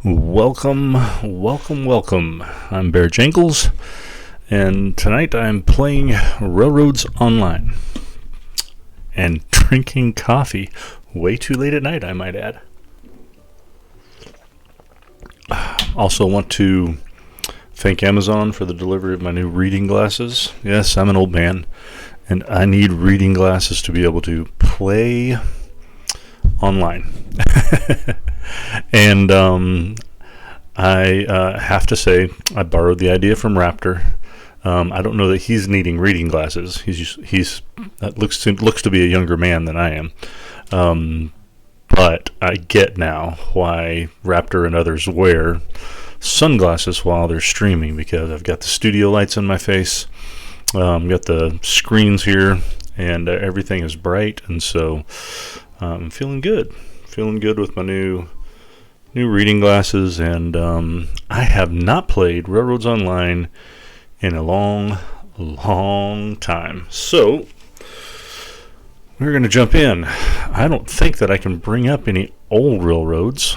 Welcome. I'm MrBearJangles, and tonight I'm playing Railroads Online and drinking coffee. Way too late at night, I might add. Also want to thank Amazon for the delivery of my new reading glasses. Yes, I'm an old man, and I need reading glasses to be able to play online. And I have to say, I borrowed the idea from Raptor. I don't know that he's needing reading glasses. He's looks to be a younger man than I am. But I get now why Raptor and others wear sunglasses while they're streaming, because I've got the studio lights in my face, got the screens here, and everything is bright, and so I'm feeling good with my new reading glasses. And I have not played Railroads Online in a long time, so we're going to jump in. I don't think that I can bring up any old railroads.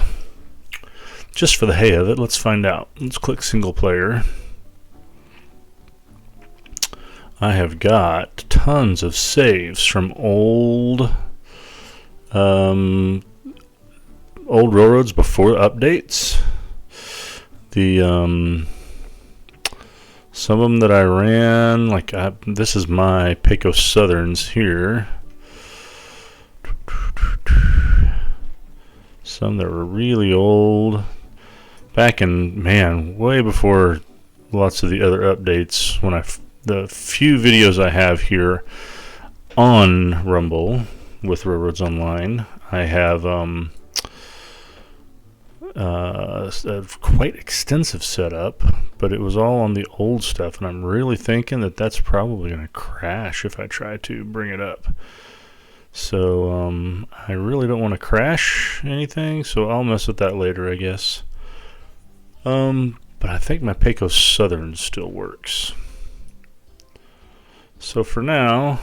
Just for the hay of it, let's find out. Let's click single player. I have got tons of saves from old railroads before updates. Some of them that I ran, like this is my Pecos Southerns here. Some that were really old, back in, way before lots of the other updates. The few videos I have here on Rumble with Railroads Online, I have a quite extensive setup, but it was all on the old stuff, and I'm really thinking that that's probably going to crash if I try to bring it up. So I really don't want to crash anything, so I'll mess with that later, I guess. But I think my Pecos Southern still works. So for now,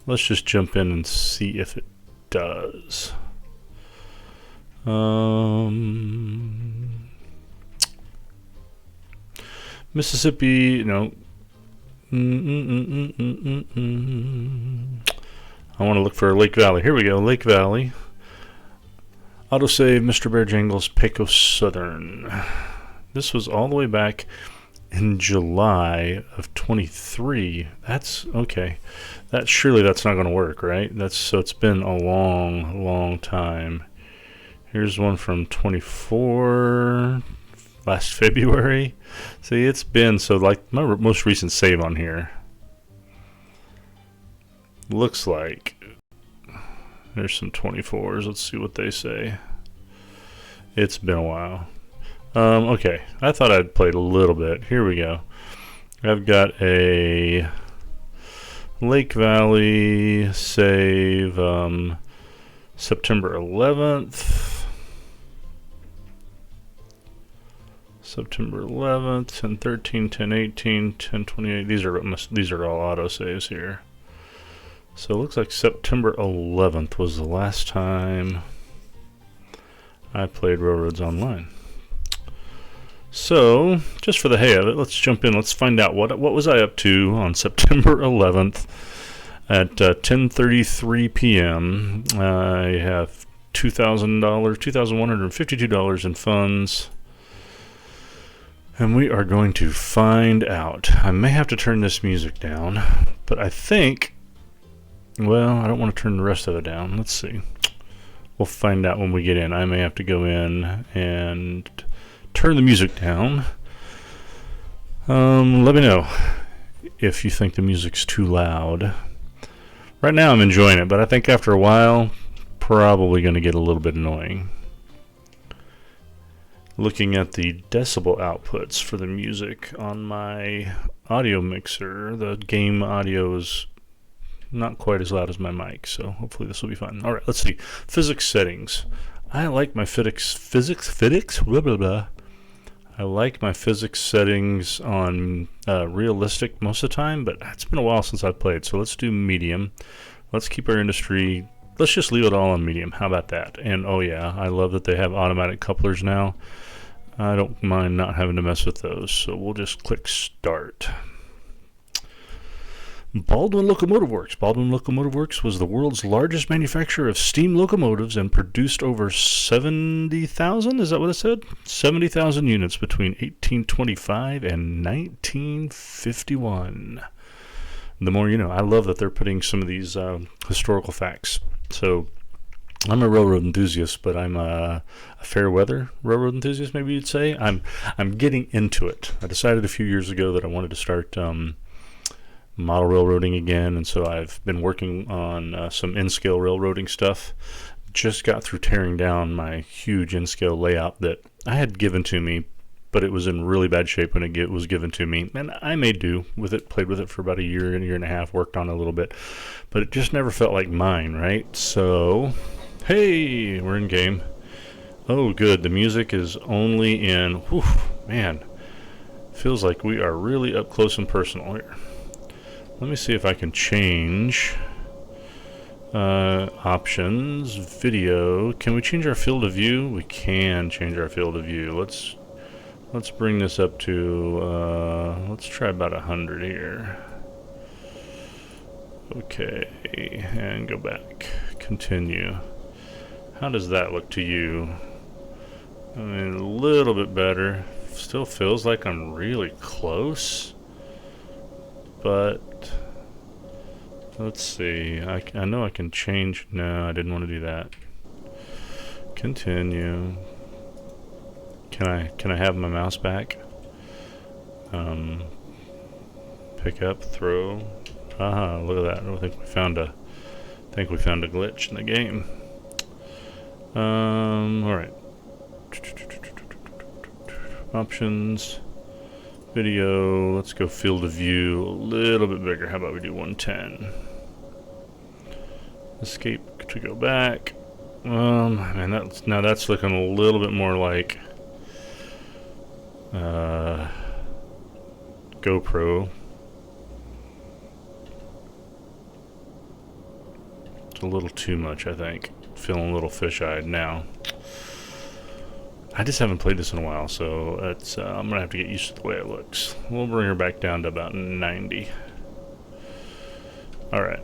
let's just jump in and see if it does. Mississippi, no. I want to look for Lake Valley. Here we go, Lake Valley. Autosave MrBearJangles Pecos Southern. This was all the way back in July of 23. That's okay. Surely that's not going to work, right? So it's been a long time. Here's one from 24, last February. See, it's been, so like my most recent save on here looks like there's some 24s. Let's see what they say. It's been a while. Okay, I thought I'd played a little bit. Here we go. I've got a Lake Valley save, September 11th. September 11th, 10/13, 10/18, 10/28. These are all auto saves here. So it looks like September 11th was the last time I played Railroads Online. So just for the hay of it, let's jump in. Let's find out what was I up to on September 11th at 10:33 p.m. I have $2,152 in funds. And we are going to find out. I may have to turn this music down, but I think, well, I don't want to turn the rest of it down. Let's see. We'll find out when we get in. I may have to go in and turn the music down. Let me know if you think the music's too loud. Right now I'm enjoying it, but I think after a while, probably going to get a little bit annoying. Looking at the decibel outputs for the music on my audio mixer, the game audio is not quite as loud as my mic, so hopefully this will be fun. Alright, let's see. Physics settings. I like my physics, blah, blah, blah. I like my physics settings on realistic most of the time, but it's been a while since I've played, so let's do medium. Let's keep our industry let's just leave it all on medium. How about that? And oh yeah, I love that they have automatic couplers now. I don't mind not having to mess with those, so we'll just click start. Baldwin Locomotive Works. Baldwin Locomotive Works was the world's largest manufacturer of steam locomotives and produced over 70,000, is that what it said? 70,000 units between 1825 and 1951. The more you know. I love that they're putting some of these historical facts. So I'm a railroad enthusiast, but I'm a fair weather railroad enthusiast, maybe you'd say. I'm getting into it. I decided a few years ago that I wanted to start model railroading again, and so I've been working on some N-scale railroading stuff. Just got through tearing down my huge N-scale layout that I had given to me, but it was in really bad shape when it was given to me, and I made do with it, played with it for about a year and a half, worked on it a little bit, but it just never felt like mine, right? So, hey, we're in game. Oh, good, the music is only in, whew, man, feels like we are really up close and personal here. Let me see if I can change options, video. Can we change our field of view? We can change our field of view. Let's bring this up to, let's try about 100 here. Okay, and go back. Continue. How does that look to you? I mean, a little bit better. Still feels like I'm really close. But let's see. I know I can change. No, I didn't want to do that. Continue. Can I have my mouse back? Pick up, throw. Aha! Look at that. I think we found a glitch in the game. All right. Options. Video, let's go field of view a little bit bigger. How about we do 110? Escape to go back. And that's looking a little bit more like GoPro. It's a little too much, I think. Feeling a little fish-eyed now. I just haven't played this in a while, so it's I'm gonna have to get used to the way it looks. We'll bring her back down to about 90. Alright.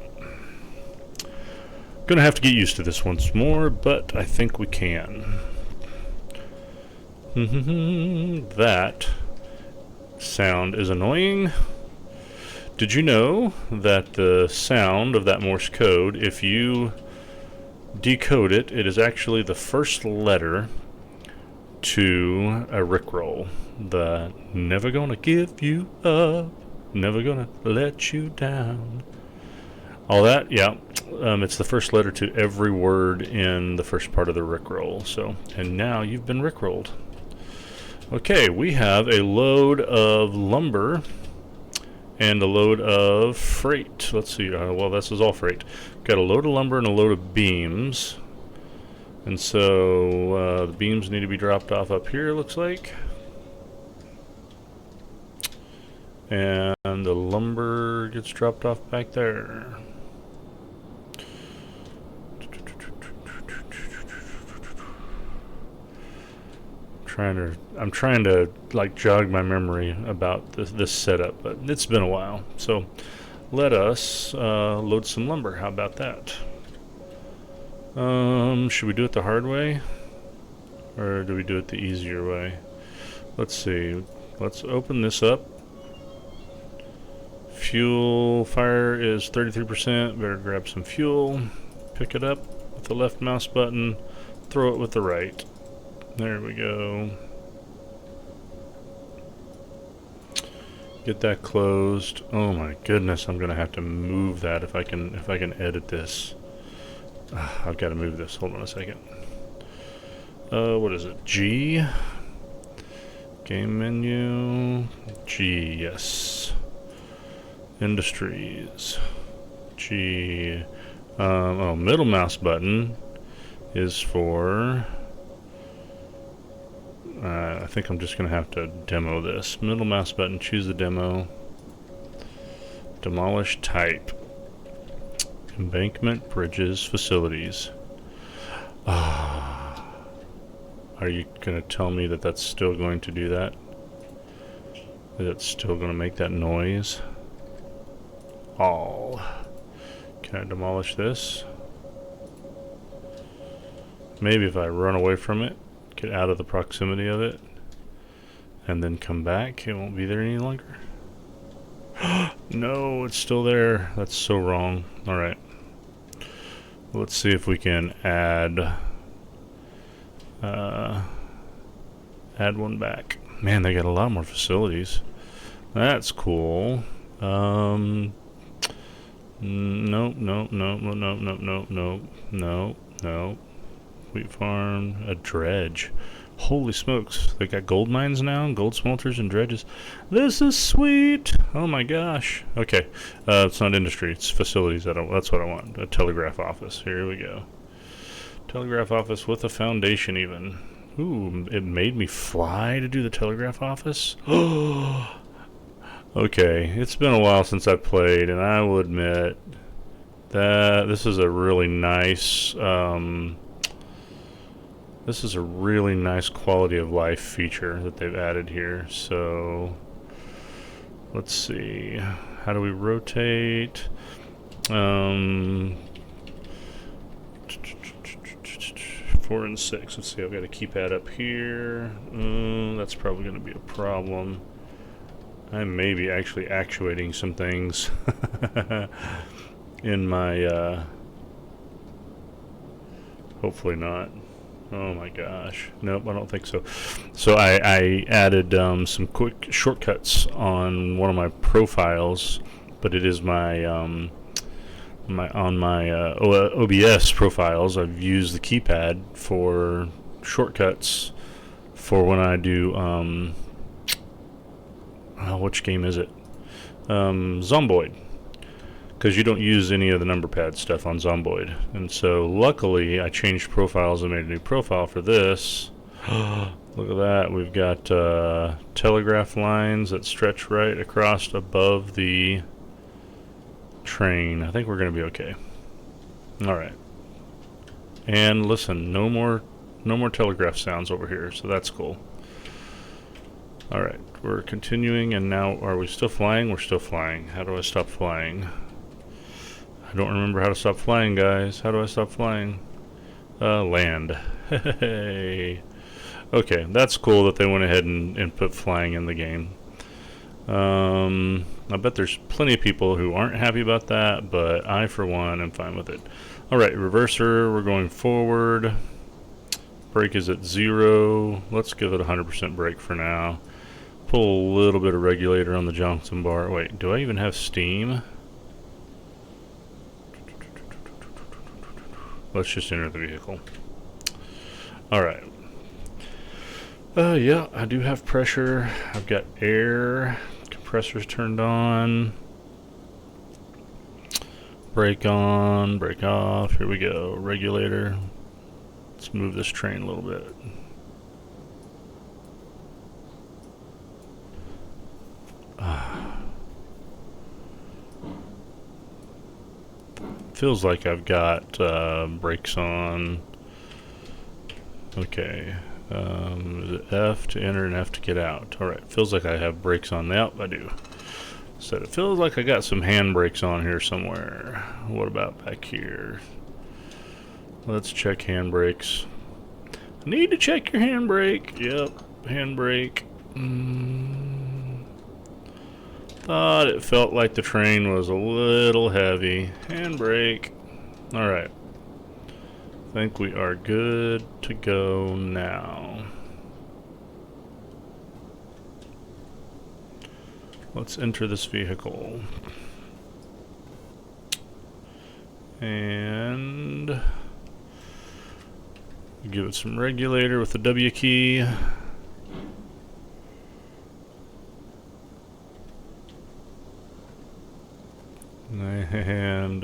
Gonna have to get used to this once more, but I think we can. That sound is annoying. Did you know that the sound of that Morse code, if you decode it, it is actually the first letter to a Rickroll. The never gonna give you up, never gonna let you down. All that, yeah. It's the first letter to every word in the first part of the Rickroll. So, and now you've been Rickrolled. Okay, we have a load of lumber and a load of freight. Let's see. Well, this is all freight. Got a load of lumber and a load of beams. And so the beams need to be dropped off up here, looks like. And the lumber gets dropped off back there. I'm trying to like jog my memory about this setup, but it's been a while. So let us load some lumber. How about that? Should we do it the hard way, or do we do it the easier way? Let's see. Let's open this up. Fuel fire is 33%. Better grab some fuel. Pick it up with the left mouse button. Throw it with the right. There we go. Get that closed. Oh my goodness, I'm gonna have to move that if I can edit this. I've got to move this. Hold on a second. What is it? G. Game menu. G. Yes. Industries. G. Oh, middle mouse button is for. I think I'm just going to have to demo this. Middle mouse button. Choose the demo. Demolish type. Embankment, bridges, facilities. Are you going to tell me that that's still going to do that? That it's still going to make that noise? Oh. Can I demolish this? Maybe if I run away from it, get out of the proximity of it, and then come back, it won't be there any longer. No, it's still there. That's so wrong. Alright. Let's see if we can add one back. Man, they got a lot more facilities. That's cool. No. Wheat farm, a dredge. Holy smokes, they got gold mines now, gold smelters and dredges. This is sweet. Oh my gosh. Okay, it's not industry, it's facilities. That's what I want. A telegraph office. Here we go. Telegraph office with a foundation even. Ooh, it made me fly to do the telegraph office. Okay, it's been a while since I played, and I will admit that this is a really nice quality of life feature that they've added here. So let's see, how do we rotate? 4 and 6. Let's see, I've got a keypad up here. That's probably going to be a problem. I may be actually actuating some things in my hopefully not. Oh my gosh. Nope, I don't think so. So I added some quick shortcuts on one of my profiles, but it is my OBS profiles. I've used the keypad for shortcuts for when I do which game is it? Zomboid. Because you don't use any of the number pad stuff on Zomboid. And so luckily I changed profiles and made a new profile for this. Look at that. We've got telegraph lines that stretch right across above the train. I think we're going to be okay. Alright. And listen, no more telegraph sounds over here, so that's cool. Alright, we're continuing, and now are we still flying? We're still flying. How do I stop flying? I don't remember how to stop flying, guys. How do I stop flying? Land. Hey. Okay, that's cool that they went ahead and put flying in the game. I bet there's plenty of people who aren't happy about that, but I, for one, am fine with it. Alright, reverser, we're going forward. Brake is at 0. Let's give it 100% brake for now. Pull a little bit of regulator on the Johnson bar. Wait, do I even have steam? Let's just enter the vehicle. Alright. Yeah, I do have pressure. I've got air. Compressor's turned on. Brake on, brake off. Here we go. Regulator. Let's move this train a little bit. Feels like I've got brakes on. Okay. Is it F to enter and F to get out? Alright, feels like I have brakes on. Yep, I do. So it feels like I got some hand brakes on here somewhere. What about back here? Let's check hand brakes. Need to check your hand brake. Yep, hand brake. Thought it felt like the train was a little heavy. Hand brake. Alright. Think we are good to go now. Let's enter this vehicle. And give it some regulator with the W key. And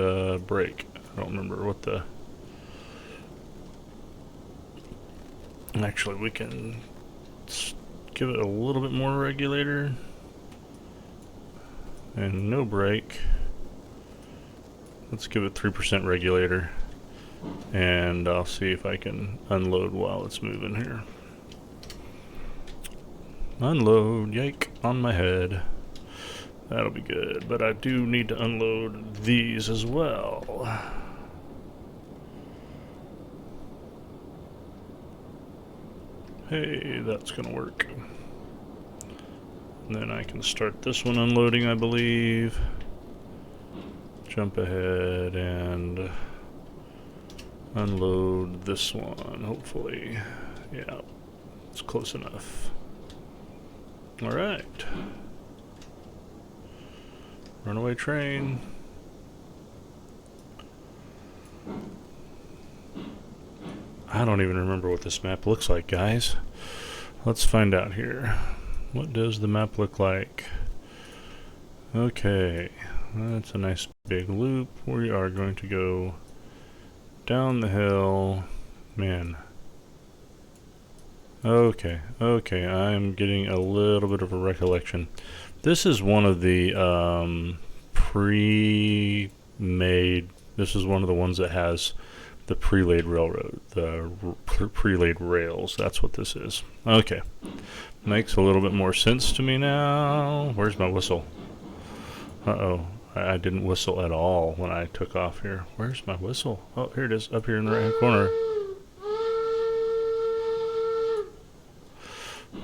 brake. I don't remember what the... Actually, we can give it a little bit more regulator. And no brake. Let's give it 3% regulator, and I'll see if I can unload while it's moving here. Unload, yike, on my head. That'll be good, but I do need to unload these as well. Hey, that's gonna work. And then I can start this one unloading, I believe. Jump ahead and unload this one, hopefully. Yeah, it's close enough. Alright. Runaway train. I don't even remember what this map looks like, guys. Let's find out here. What does the map look like? Okay, that's a nice big loop. We are going to go down the hill. Man. Okay, I'm getting a little bit of a recollection. This is one of the pre-made, this is one of the ones that has the pre-laid railroad, the pre-laid rails. That's what this is. Okay, makes a little bit more sense to me now. Where's my whistle? Uh-oh, I didn't whistle at all when I took off here. Where's my whistle? Oh, here it is, up here in the right hand corner.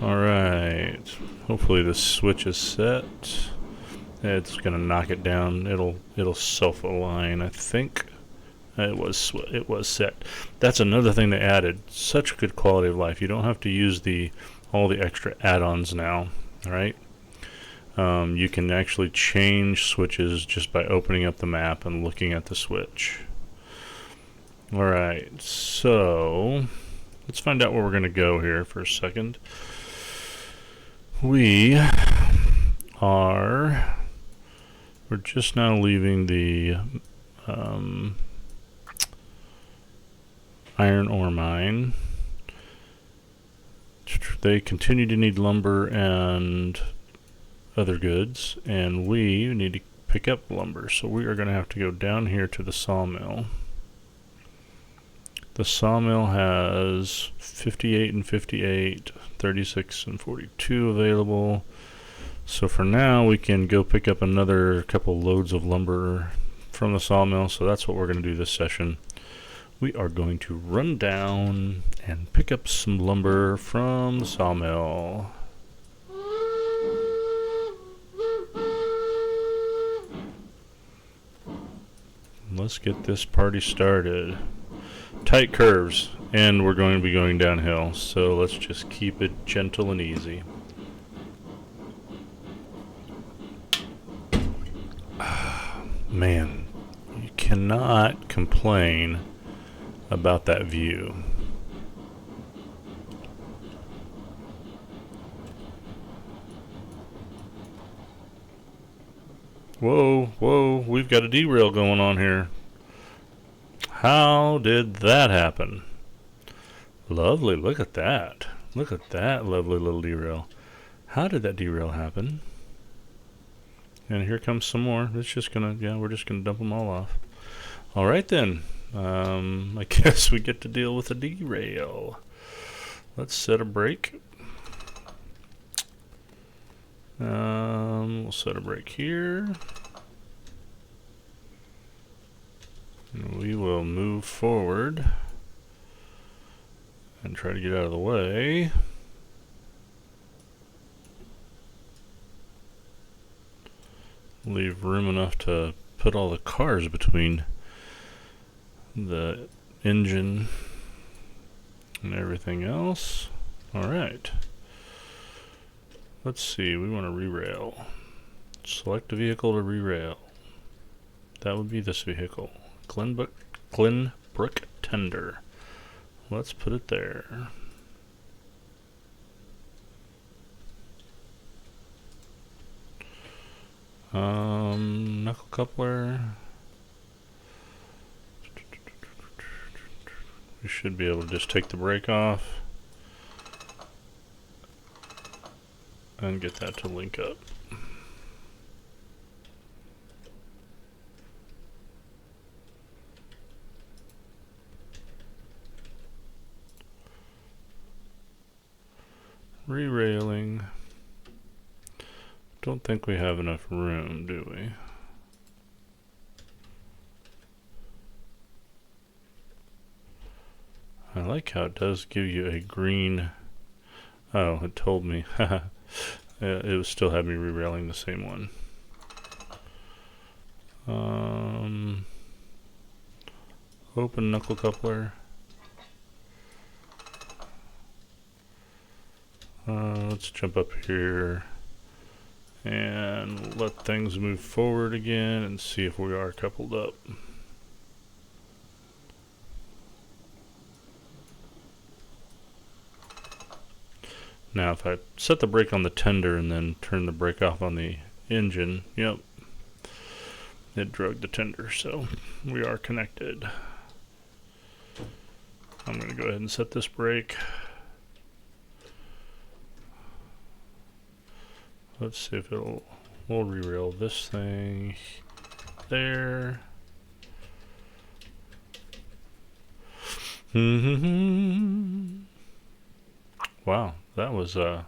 Alright, hopefully the switch is set. It's gonna knock it down. It'll self-align, I think. It was set. That's another thing they added. Such good quality of life. You don't have to use all the extra add-ons now. Alright? You can actually change switches just by opening up the map and looking at the switch. Alright, so let's find out where we're gonna go here for a second. We're just now leaving the iron ore mine. They continue to need lumber and other goods, and we need to pick up lumber, so we are going to have to go down here to the sawmill. The sawmill has 58 and 58, 36 and 42 available. So for now, we can go pick up another couple loads of lumber from the sawmill. So that's what we're going to do this session. We are going to run down and pick up some lumber from the sawmill. Let's get this party started. Tight curves, and we're going to be going downhill, so let's just keep it gentle and easy. Man, you cannot complain about that view. Whoa, we've got a derail going on here. How did that happen? Lovely, look at that. Look at that lovely little derail. How did that derail happen? And here comes some more. It's just gonna, yeah, we're just gonna dump them all off. All right then. I guess we get to deal with a derail. Let's set a brake. We'll set a brake here. We will move forward and try to get out of the way. Leave room enough to put all the cars between the engine and everything else. Alright. Let's see, we want to re-rail. Select a vehicle to re-rail. That would be this vehicle. Glenbrook Tender. Let's put it there. Knuckle coupler. We should be able to just take the brake off and get that to link up. Re-railing. Don't think we have enough room, do we? I like how it does give you a green. Oh, it told me. It was still having me re-railing the same one. Open knuckle coupler. Let's jump up here and let things move forward again and see if we are coupled up. Now if I set the brake on the tender and then turn the brake off on the engine, yep, it drug the tender, so we are connected. I'm going to go ahead and set this brake. Let's see if we'll re-rail this thing there. Wow, that was a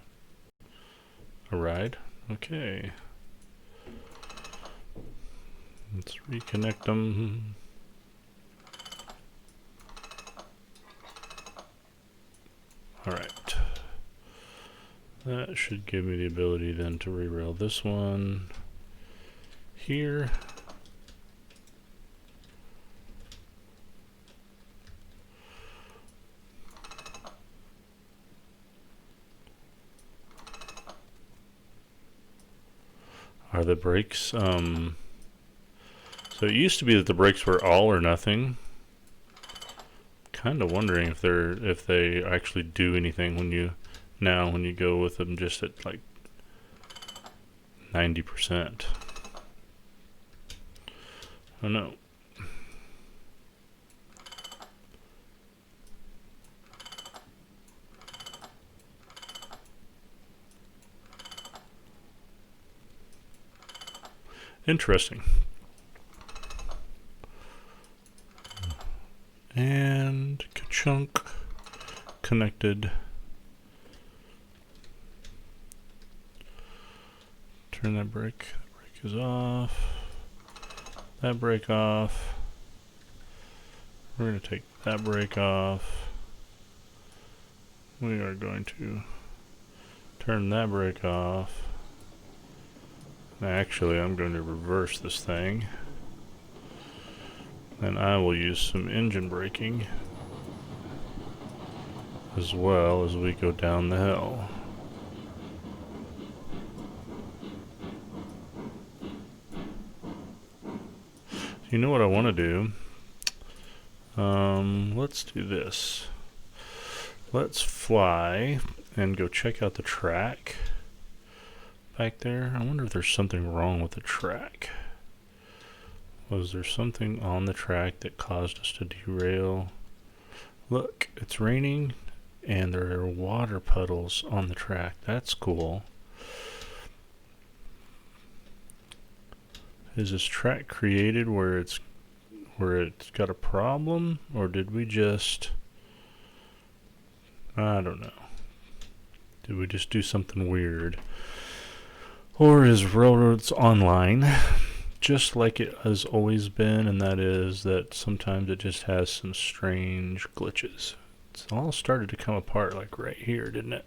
ride. Okay. Let's reconnect them. Alright. That should give me the ability then to re-rail this one here. Are the brakes, so it used to be that the brakes were all or nothing. Kind of wondering if they actually do anything when you go with them just at like 90%. Oh no. Interesting. And ka-chunk, connected. Turn that brake. That brake is off. That brake off. We're going to take that brake off. We are going to turn that brake off. Actually, I'm going to reverse this thing. And I will use some engine braking as well as we go down the hill. You know what I want to do? Let's do this. Let's fly and go check out the track back there. I wonder if there's something wrong with the track. Was there something on the track that caused us to derail? Look, it's raining and there are water puddles on the track. That's cool. Is this track created where it's got a problem, or did we just, I don't know. Did we just do something weird? Or is Railroads Online just like it has always been, and that is that sometimes it just has some strange glitches? It's all started to come apart like right here, didn't it?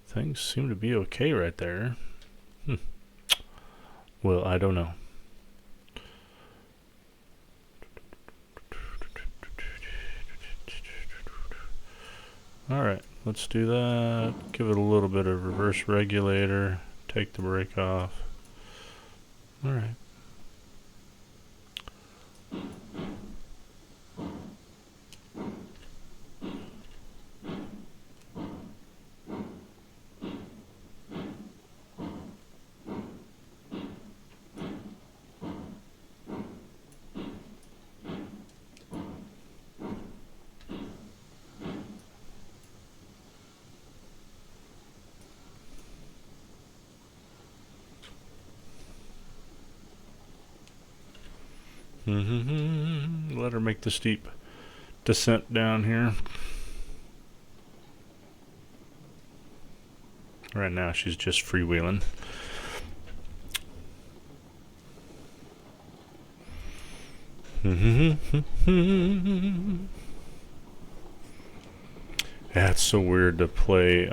Things seem to be okay right there. Well, I don't know. Alright, let's do that. Give it a little bit of reverse regulator. Take the brake off. Alright. Let her make the steep descent down here. Right now she's just freewheeling. Yeah, it's so weird to play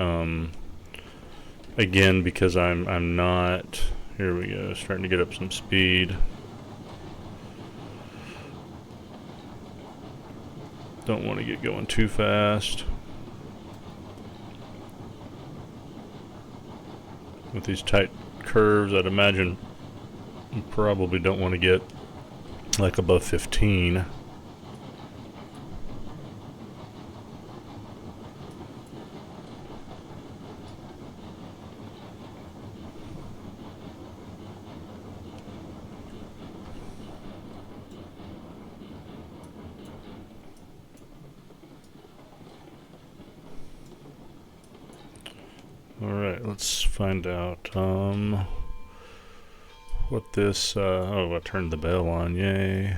again because I'm not. Here we go, starting to get up some speed. Don't want to get going too fast with these tight curves. I'd imagine you probably don't want to get like above 15. Alright, let's find out what this, oh, I turned the bell on, yay.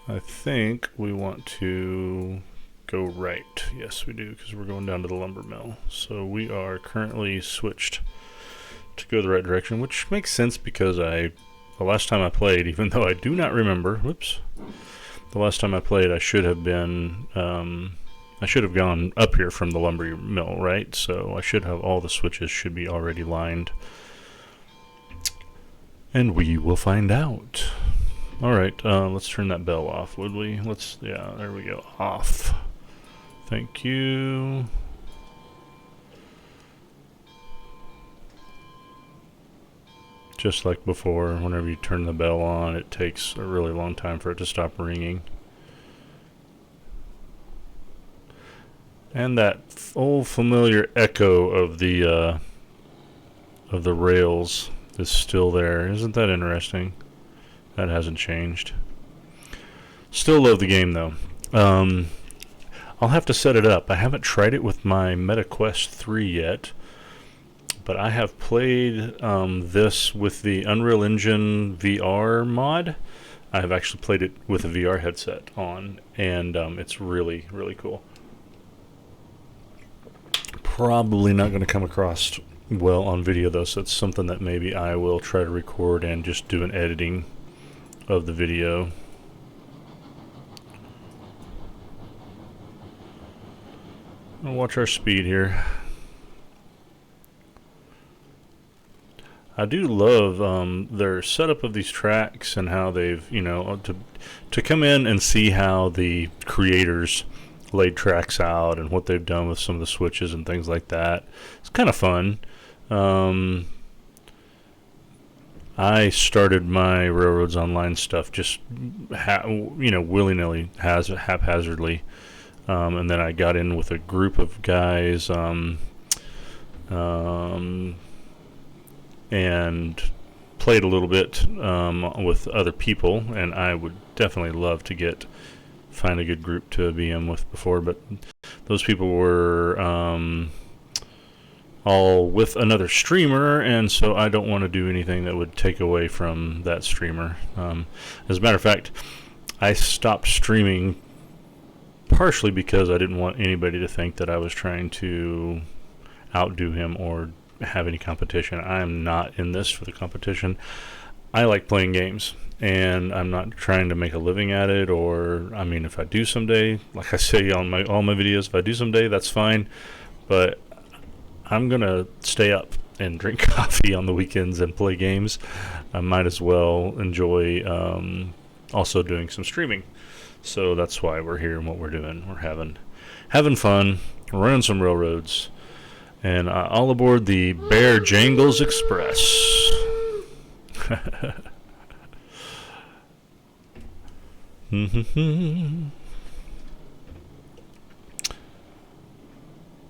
I think we want to go right. Yes, we do, because we're going down to the lumber mill. So we are currently switched to go the right direction, which makes sense because the last time I played, even though I do not remember, whoops, the last time I played I should have been, I should have gone up here from the lumber mill, right? So I should have all the switches should be already lined. And we will find out. Alright, let's turn that bell off, would we? Yeah, there we go. Off. Thank you. Just like before, whenever you turn the bell on, it takes a really long time for it to stop ringing. And that old familiar echo of the rails is still there. Isn't that interesting? That hasn't changed. Still love the game though. I'll have to set it up. I haven't tried it with my MetaQuest 3 yet, but I have played this with the Unreal Engine VR mod. I have actually played it with a VR headset on, and it's really, really cool. Probably not going to come across well on video though, so it's something that maybe I will try to record and just do an editing of the video. I'll watch our speed here. I do love their setup of these tracks and how they've, you know, to come in and see how the creators laid tracks out and what they've done with some of the switches and things like that. It's kind of fun. I started my Railroads Online stuff just willy-nilly, haphazardly, and then I got in with a group of guys and played a little bit with other people, and I would definitely love to find a good group to be in with before, but those people were all with another streamer, and so I don't want to do anything that would take away from that streamer. As a matter of fact, I stopped streaming partially because I didn't want anybody to think that I was trying to outdo him or have any competition. I am not in this for the competition. I like playing games, and I'm not trying to make a living at it, or, I mean, if I do someday, like I say on all my videos, if I do someday, that's fine, but I'm gonna stay up and drink coffee on the weekends and play games. I might as well enjoy also doing some streaming. So that's why we're here and what we're doing. We're having fun, we're running some railroads, and all aboard the MrBearJangles Express.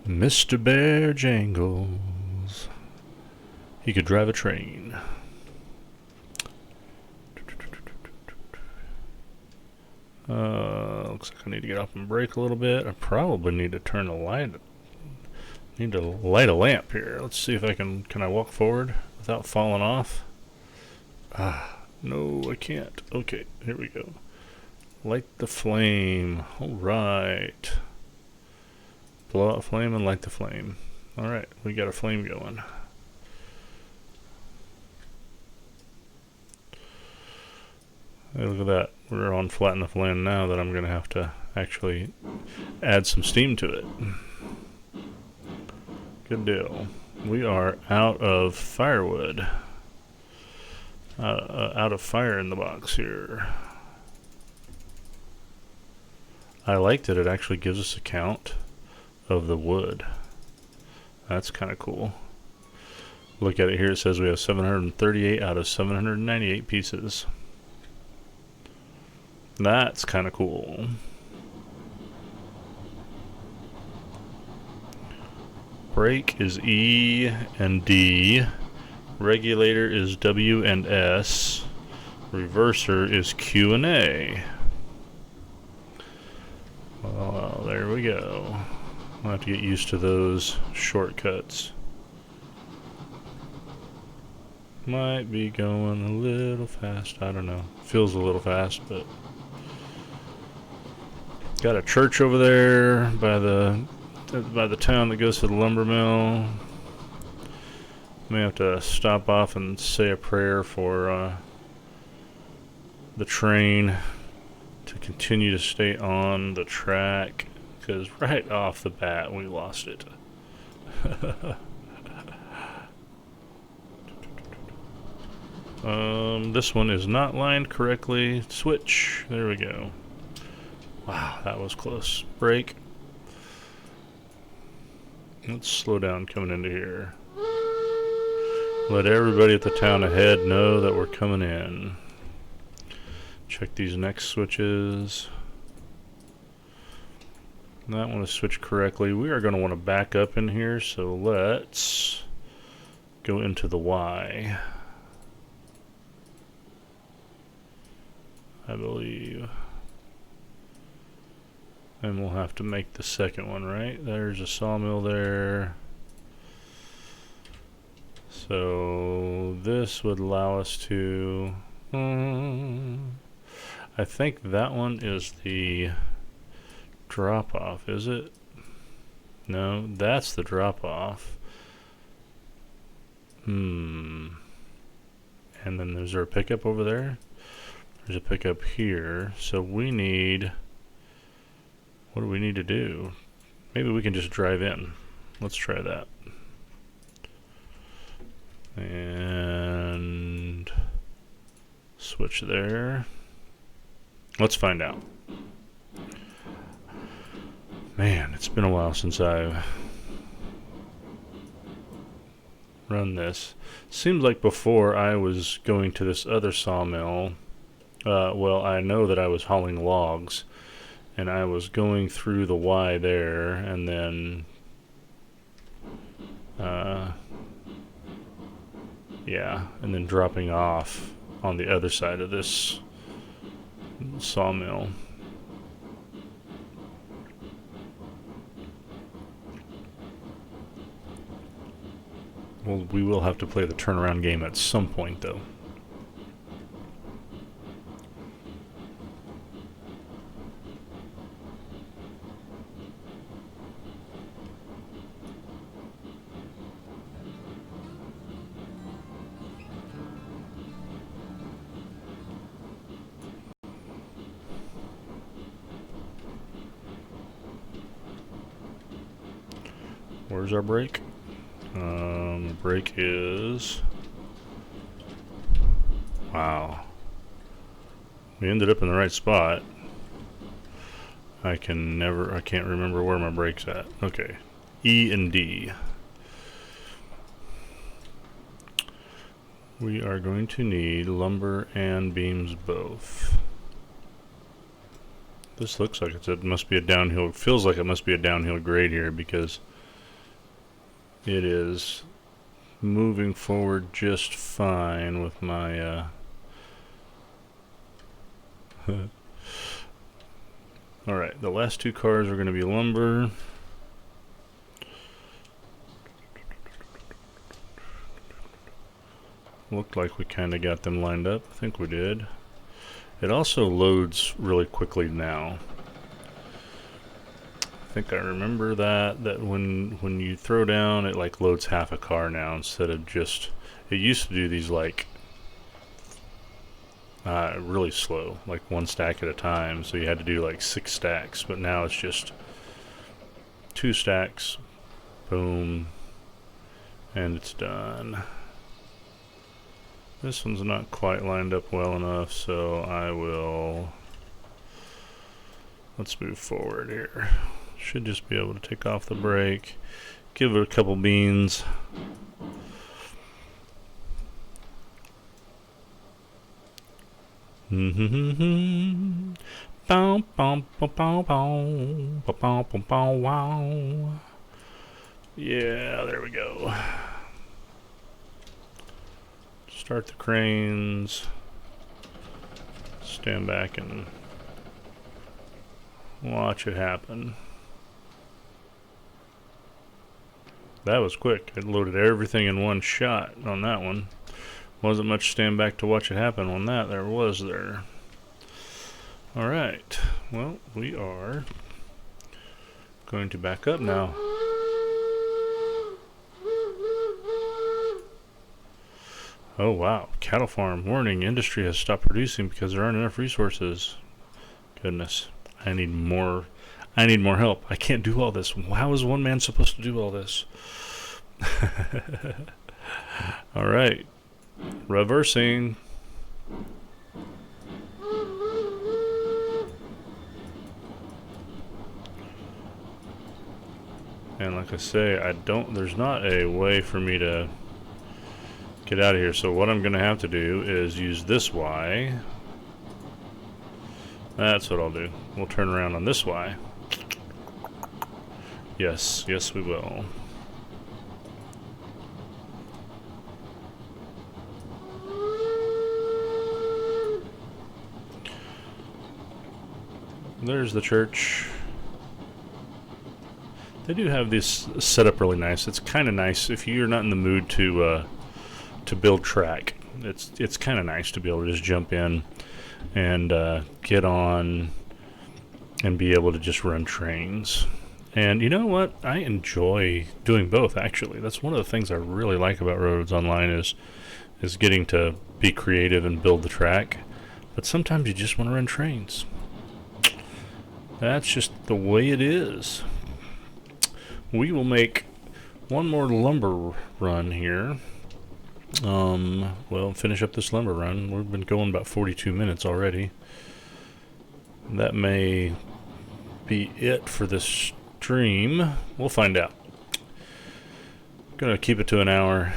MrBearJangles. He could drive a train. Looks like I need to get up and brake a little bit. I probably need to turn the light. Need to light a lamp here. Let's see if I can I walk forward without falling off? No, I can't. Okay, here we go. Light the flame. Alright. Blow out flame and light the flame. Alright, we got a flame going. Hey, look at that. We're on flat enough land now that I'm going to have to actually add some steam to it. Good deal. We are out of firewood. Out of fire in the box here. I like that it actually gives us a count of the wood. That's kind of cool. Look at it here. It says we have 738 out of 798 pieces. That's kind of cool. Brake is E and D. Regulator is W and S. Reverser is Q and A. Well, there we go. I'll have to get used to those shortcuts. Might be going a little fast. I don't know. Feels a little fast, but got a church over there by the town that goes to the lumber mill. May have to stop off and say a prayer for the train to continue to stay on the track, because right off the bat we lost it. This one is not lined correctly. Switch. There we go. Wow, that was close. Brake. Let's slow down coming into here. Let everybody at the town ahead know that we're coming in. Check these next switches. That one is switched correctly. We are going to want to back up in here, so let's go into the Y, I believe. And we'll have to make the second one, right? There's a sawmill there. So this would allow us to... I think that one is the drop-off, is it? No, that's the drop-off. And then there's a pickup over there. There's a pickup here. So we need... What do we need to do? Maybe we can just drive in. Let's try that. And switch there. Let's find out. Man, it's been a while since I've run this. Seems like before I was going to this other sawmill. Well, I know that I was hauling logs, and I was going through the Y there, and then yeah, and then dropping off on the other side of this sawmill. Well, we will have to play the turnaround game at some point, though. Where's our brake? Brake is... Wow. We ended up in the right spot. I can't remember where my brake's at. Okay. E and D. We are going to need lumber and beams both. This looks like it must be a downhill. It feels like it must be a downhill grade here because it is moving forward just fine with my alright, the last two cars are going to be lumber. Looked like we kind of got them lined up. I think we did. It also loads really quickly now. think I remember that when you throw down, it like loads half a car now instead of just. It used to do these like really slow, like one stack at a time. So you had to do like 6 stacks, but now it's just 2 stacks, boom, and it's done. This one's not quite lined up well enough, so I will. Let's move forward here. Should just be able to take off the brake, give it a couple beans. Yeah, there we go. Start the cranes. Stand back and watch it happen. That was quick. It loaded everything in one shot on that one. Wasn't much stand back to watch it happen on that. There was there. Alright. Well, we are going to back up now. Oh wow. Cattle farm. Warning. Industry has stopped producing because there aren't enough resources. Goodness. I need more help. I can't do all this. How is one man supposed to do all this? Alright. Reversing. And like I say, there's not a way for me to get out of here. So what I'm going to have to do is use this Y. That's what I'll do. We'll turn around on this Y. Yes, we will. There's the church. They do have this set up really nice. It's kind of nice if you're not in the mood to build track. It's kind of nice to be able to just jump in and get on and be able to just run trains. And you know what? I enjoy doing both, actually. That's one of the things I really like about Roads Online is getting to be creative and build the track. But sometimes you just want to run trains. That's just the way it is. We will make one more lumber run here. Well, finish up this lumber run. We've been going about 42 minutes already. That may be it for this stream. We'll find out. Gonna keep it to an hour,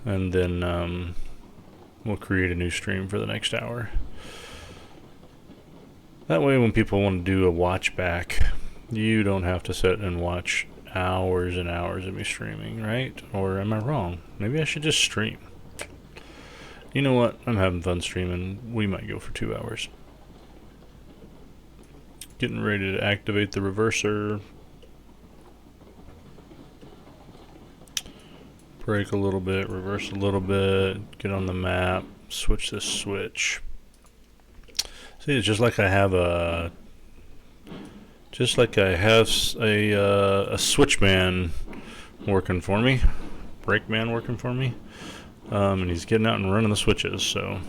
and then we'll create a new stream for the next hour. That way when people want to do a watch back, you don't have to sit and watch hours and hours of me streaming, right? Or am I wrong? Maybe I should just stream. You know what? I'm having fun streaming. We might go for 2 hours. Getting ready to activate the reverser. Brake a little bit, reverse a little bit, get on the map, switch this switch. See, it's just like I have a switchman working for me, brakeman working for me, and he's getting out and running the switches. So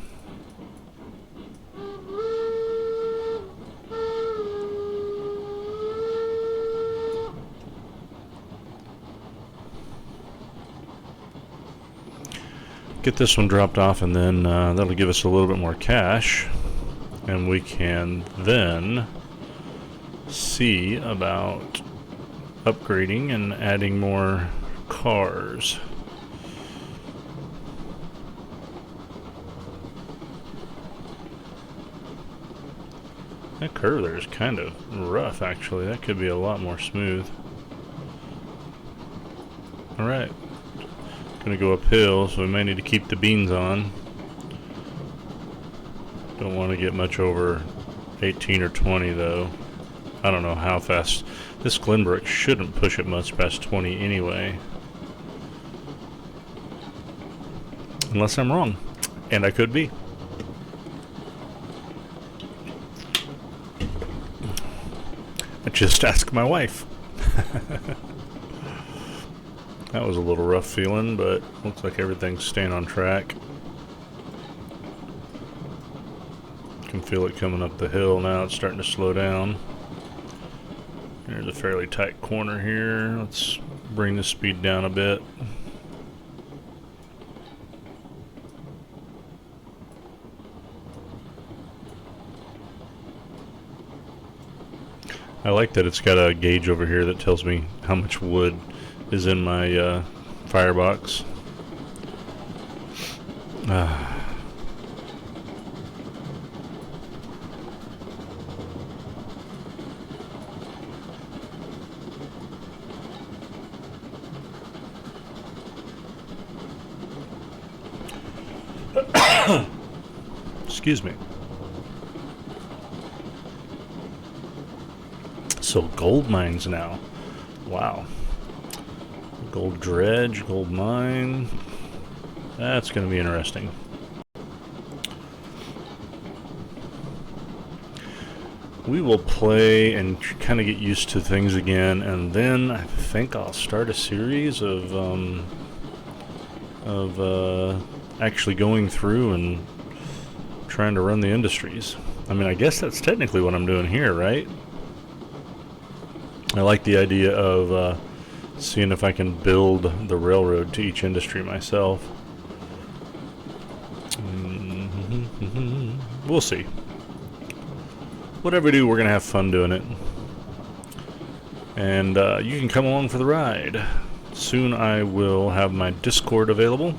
get this one dropped off, and then that'll give us a little bit more cash, and we can then see about upgrading and adding more cars. That curve there is kind of rough, actually. That could be a lot more smooth. Alright. Gonna go uphill, so we may need to keep the beans on. Don't want to get much over 18 or 20 though. I don't know how fast. This Glenbrook shouldn't push it much past 20 anyway. Unless I'm wrong. And I could be. I just asked my wife. That was a little rough feeling, but looks like everything's staying on track. Can feel it coming up the hill now. It's starting to slow down. There's a fairly tight corner here. Let's bring the speed down a bit. I like that it's got a gauge over here that tells me how much wood is in my firebox. Excuse me. So gold mines now. Wow. Gold dredge, gold mine. That's going to be interesting. We will play and kind of get used to things again, and then I think I'll start a series of actually going through and trying to run the industries. I mean, I guess that's technically what I'm doing here, right? I like the idea of seeing if I can build the railroad to each industry myself. We'll see. Whatever we do, we're going to have fun doing it. And you can come along for the ride. Soon I will have my Discord available.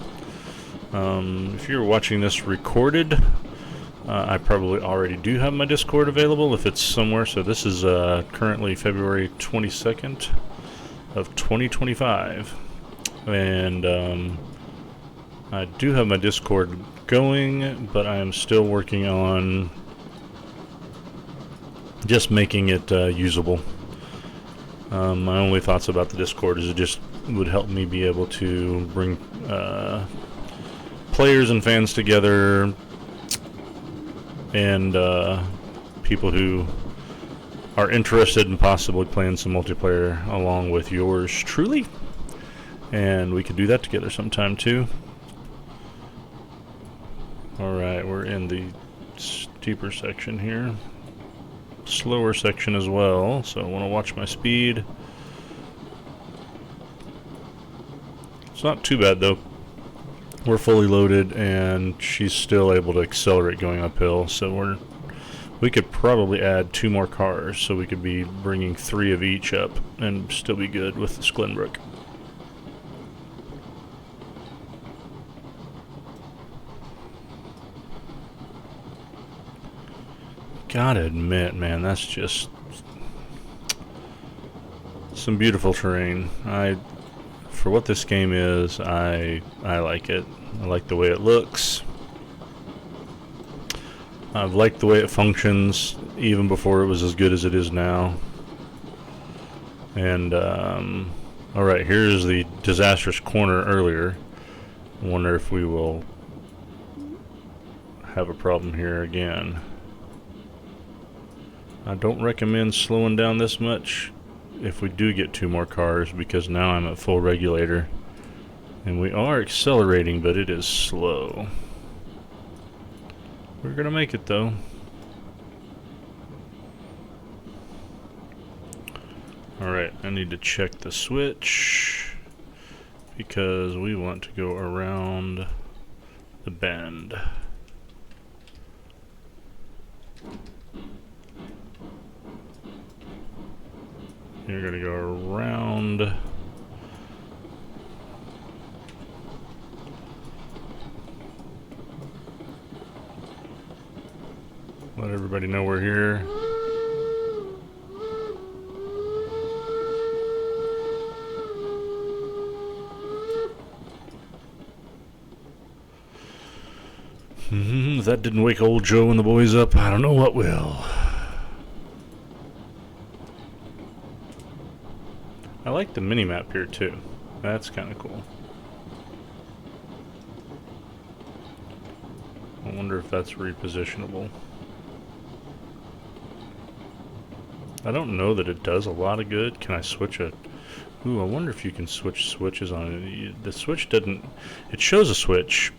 If you're watching this recorded, I probably already do have my Discord available if it's somewhere. So this is currently February 22nd of 2025. And I do have my Discord going, but I am still working on just making it usable. My only thoughts about the Discord is it just would help me be able to bring players and fans together, and people who are interested in possibly playing some multiplayer along with yours truly. And we could do that together sometime too. Alright, we're in the steeper section here. Slower section as well, so I want to watch my speed. It's not too bad though. We're fully loaded and she's still able to accelerate going uphill, so we could probably add 2 more cars, so we could be bringing 3 of each up and still be good with this Glenbrook. Gotta admit, man, that's just some beautiful terrain. For what this game is, I like it. I like the way it looks. I've liked the way it functions even before it was as good as it is now. And alright, here's the disastrous corner earlier. I wonder if we will have a problem here again. I don't recommend slowing down this much if we do get 2 more cars, because now I'm at full regulator. And we are accelerating, but it is slow. We're gonna make it though. Alright, I need to check the switch because we want to go around the bend. You're gonna go around. Let everybody know we're here. If that didn't wake old Joe and the boys up, I don't know what will. I like the mini-map here too. That's kind of cool. I wonder if that's repositionable. I don't know that it does a lot of good. Can I switch a... Ooh, I wonder if you can switch switches on it. The switch doesn't... It shows a switch,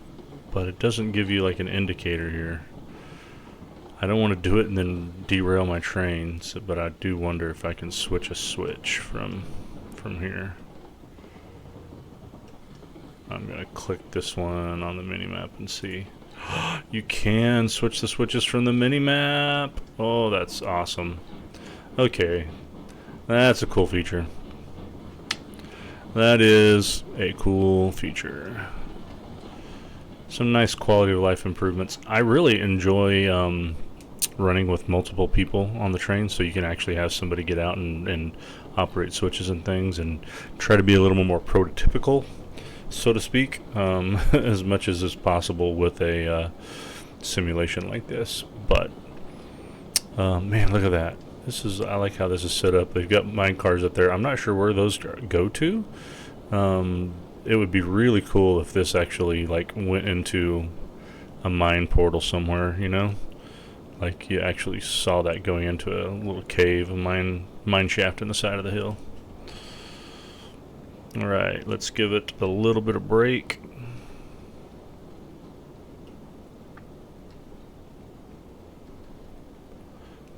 but it doesn't give you like an indicator here. I don't want to do it and then derail my train, so, but I do wonder if I can switch a switch from here. I'm going to click this one on the mini-map and see. You can switch the switches from the mini-map. Oh, that's awesome. Okay, that's a cool feature. That is a cool feature. Some nice quality of life improvements. I really enjoy running with multiple people on the train, so you can actually have somebody get out and operate switches and things, and try to be a little more prototypical, so to speak, as much as is possible with a simulation like this. But man, look at that. I like how this is set up. They've got mine cars up there. I'm not sure where those go to. It would be really cool if this actually like went into a mine portal somewhere, you know? Like you actually saw that going into a little cave, a mine shaft in the side of the hill. Alright, let's give it a little bit of break.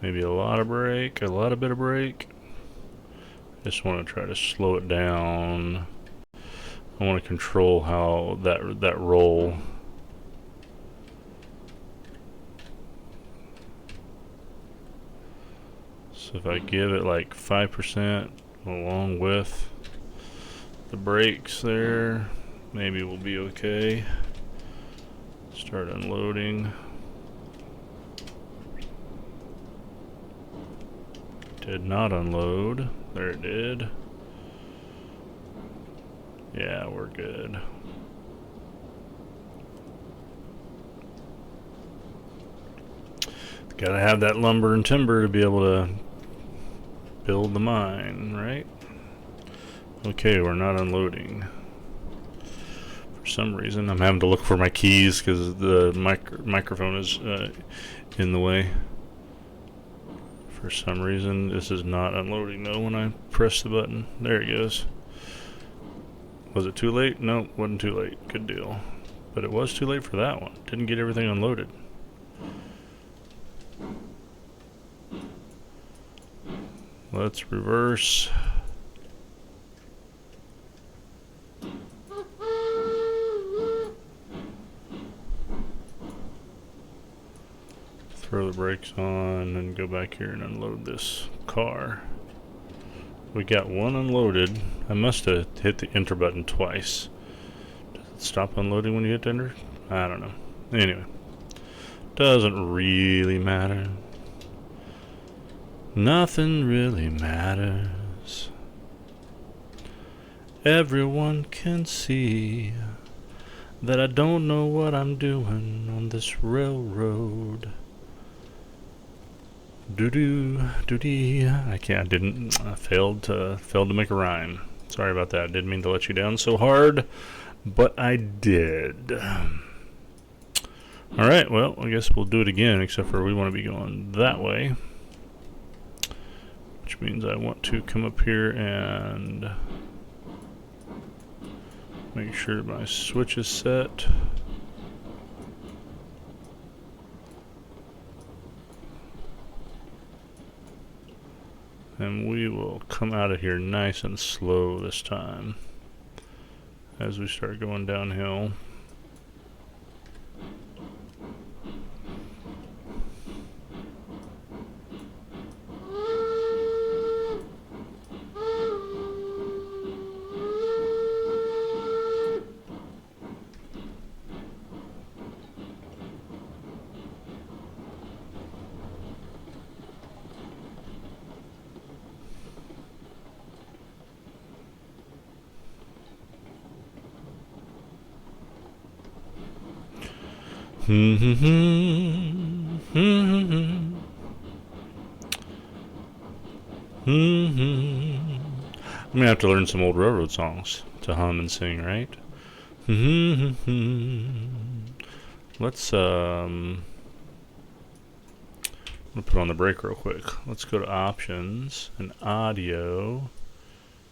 Maybe a lot of break, a lot of bit of break. Just want to try to slow it down. I want to control how that roll. So if I give it like 5% along with the brakes there, maybe we'll be okay. Start unloading. Did not unload. There it did. Yeah, we're good. Gotta have that lumber and timber to be able to build the mine, right? Okay, we're not unloading. For some reason, I'm having to look for my keys because the microphone is in the way. For some reason, this is not unloading though when I press the button. There it goes. Was it too late? No, wasn't too late. Good deal. But it was too late for that one. Didn't get everything unloaded. Let's reverse. Throw the brakes on and go back here and unload this car. We got one unloaded. I must have hit the enter button twice. Does it stop unloading when you hit enter? I don't know. Anyway, doesn't really matter. Nothing really matters. Everyone can see that I don't know what I'm doing on this railroad. Doo-doo, I didn't, failed to make a rhyme. Sorry about that. I didn't mean to let you down so hard, but I did. Alright, well, I guess we'll do it again, except for we want to be going that way. Which means I want to come up here and make sure my switch is set. And we will come out of here nice and slow this time as we start going downhill. I'm gonna have to learn some old railroad songs to hum and sing, right? Let's I'm gonna put on the brake real quick. Let's go to options and audio.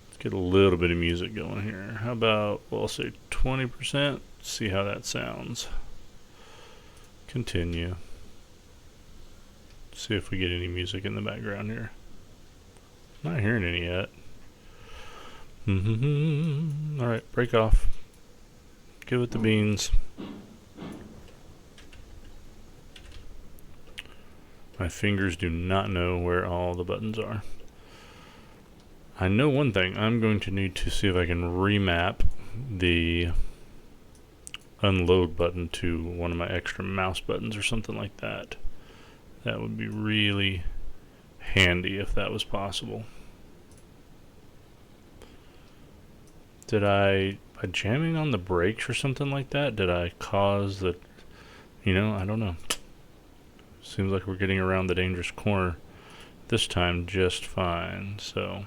Let's get a little bit of music going here. How about, well, I'll say 20%. See how that sounds. Continue. See if we get any music in the background here. Not hearing any yet. Alright, break off. Give it the beans. My fingers do not know where all the buttons are. I know one thing. I'm going to need to see if I can remap the unload button to one of my extra mouse buttons or something like that. That would be really handy if that was possible. Did I, by jamming on the brakes or something like that, did I cause the, I don't know. Seems like we're getting around the dangerous corner this time just fine, so.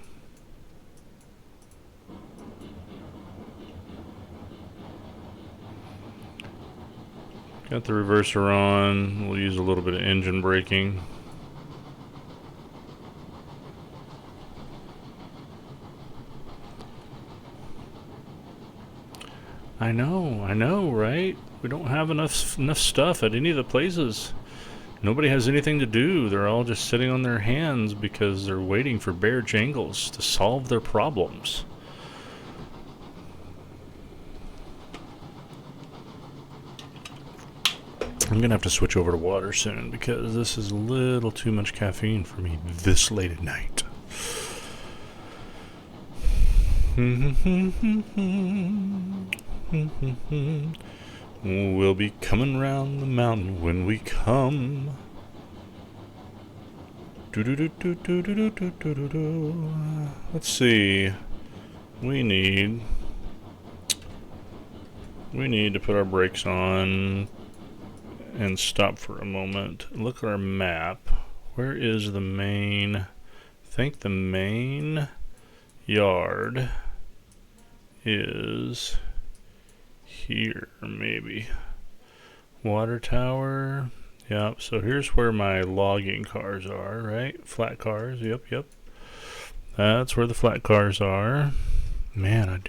Got the reverser on. We'll use a little bit of engine braking. I know, right? We don't have enough stuff at any of the places. Nobody has anything to do. They're all just sitting on their hands because they're waiting for MrBearJangles to solve their problems. I'm gonna have to switch over to water soon because this is a little too much caffeine for me this late at night. We'll be coming round the mountain when we come. Let's see. We need to put our brakes on and stop for a moment. Look at our map. Where is the main? I think the main yard is here, maybe. Water tower. Yep, so here's where my logging cars are, right? Flat cars, yep. That's where the flat cars are. Man,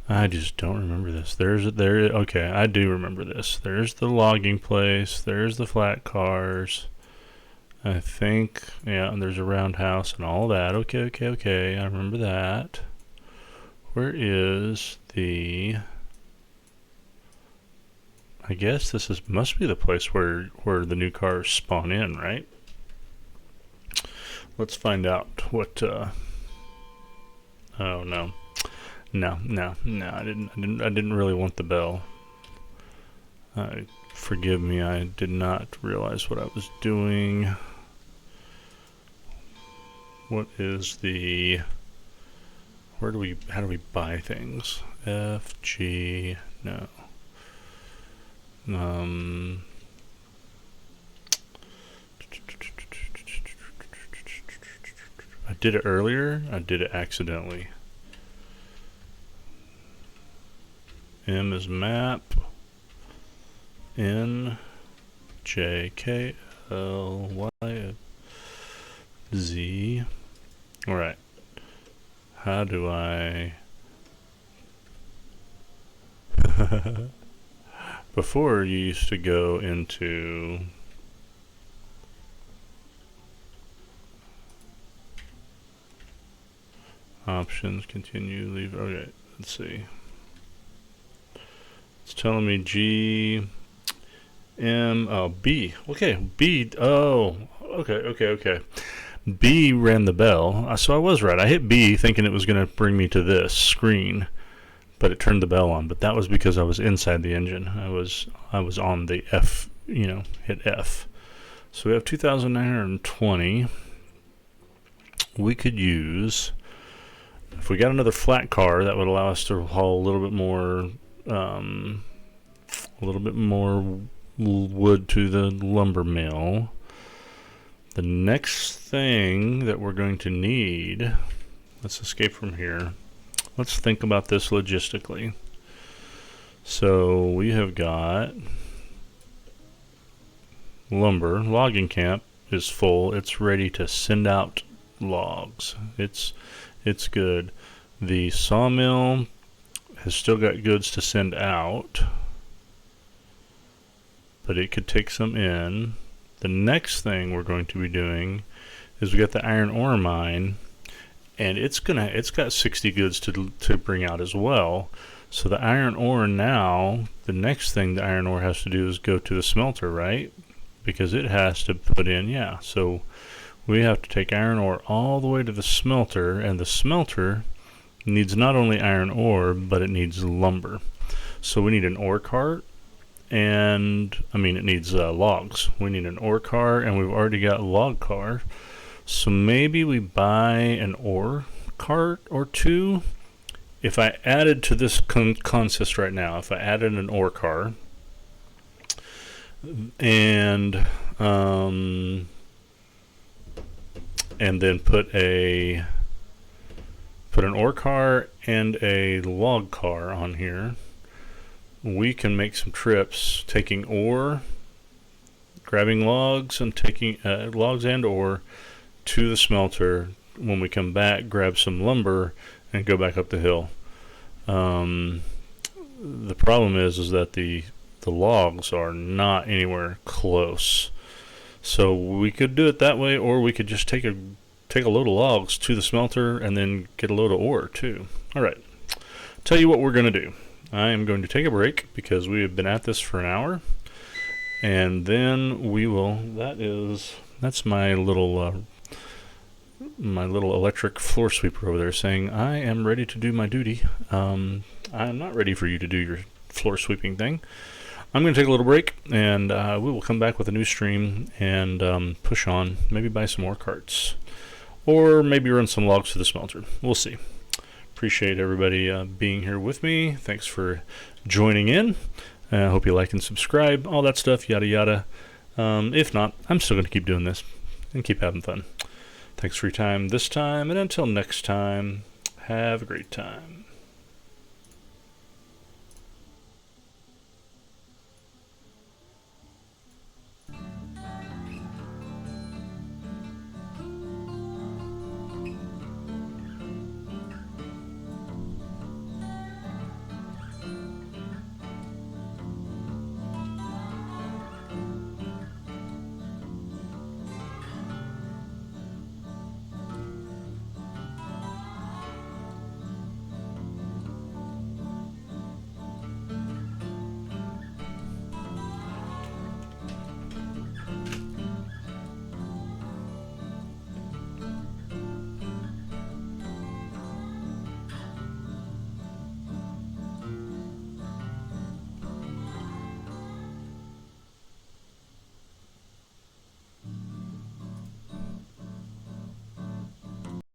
I just don't remember this. Okay, I do remember this. There's the logging place, there's the flat cars. I think, yeah, and there's a roundhouse and all that. Okay, I remember that. Where is the... I guess this must be the place where the new cars spawn in, right? Let's find out what, oh no. No, I didn't really want the bell. Forgive me, I did not realize what I was doing. What is the... how do we buy things? F, G, no. I did it earlier. I did it accidentally. M is map. N, J, K, L, Y, Z. All right. How do I... Before, you used to go into options, continue, leave. Okay, let's see. It's telling me G, M, oh, B. Okay, B. Oh, okay. B ran the bell. So I was right. I hit B thinking it was going to bring me to this screen, but it turned the bell on. But that was because I was inside the engine. I was on the F, hit F. So we have 2,920. We could use, if we got another flat car, that would allow us to haul a little bit more wood to the lumber mill. The next thing that we're going to need, let's escape from here. Let's think about this logistically. So we have got lumber. Logging camp is full. It's ready to send out logs. It's good. The sawmill has still got goods to send out, but it could take some in. The next thing we're going to be doing is we got the iron ore mine, and it's got 60 goods to bring out as well. So the iron ore now, the next thing the iron ore has to do is go to the smelter, right? Because it has to put in, yeah. So we have to take iron ore all the way to the smelter, and the smelter needs not only iron ore, but it needs lumber. So we need an ore cart, and it needs logs. We need an ore car, and we've already got a log car. So maybe we buy an ore cart or two. If I added to this consist right now, if I added an ore car and then put an ore car and a log car on here, we can make some trips taking ore, grabbing logs, and taking logs and ore to the smelter. When we come back, grab some lumber and go back up the hill. The problem is that the logs are not anywhere close. So we could do it that way, or we could just take a load of logs to the smelter and then get a load of ore too. All right. Tell you what we're going to do. I am going to take a break because we have been at this for an hour, and then we will. That's my little electric floor sweeper over there saying, I am ready to do my duty. I am not ready for you to do your floor sweeping thing. I'm going to take a little break, and we will come back with a new stream and push on, maybe buy some more carts, or maybe run some logs to the smelter. We'll see. Appreciate everybody being here with me. Thanks for joining in. I hope you like and subscribe, all that stuff, yada yada. If not, I'm still going to keep doing this and keep having fun. Thanks for your time this time, and until next time, have a great time.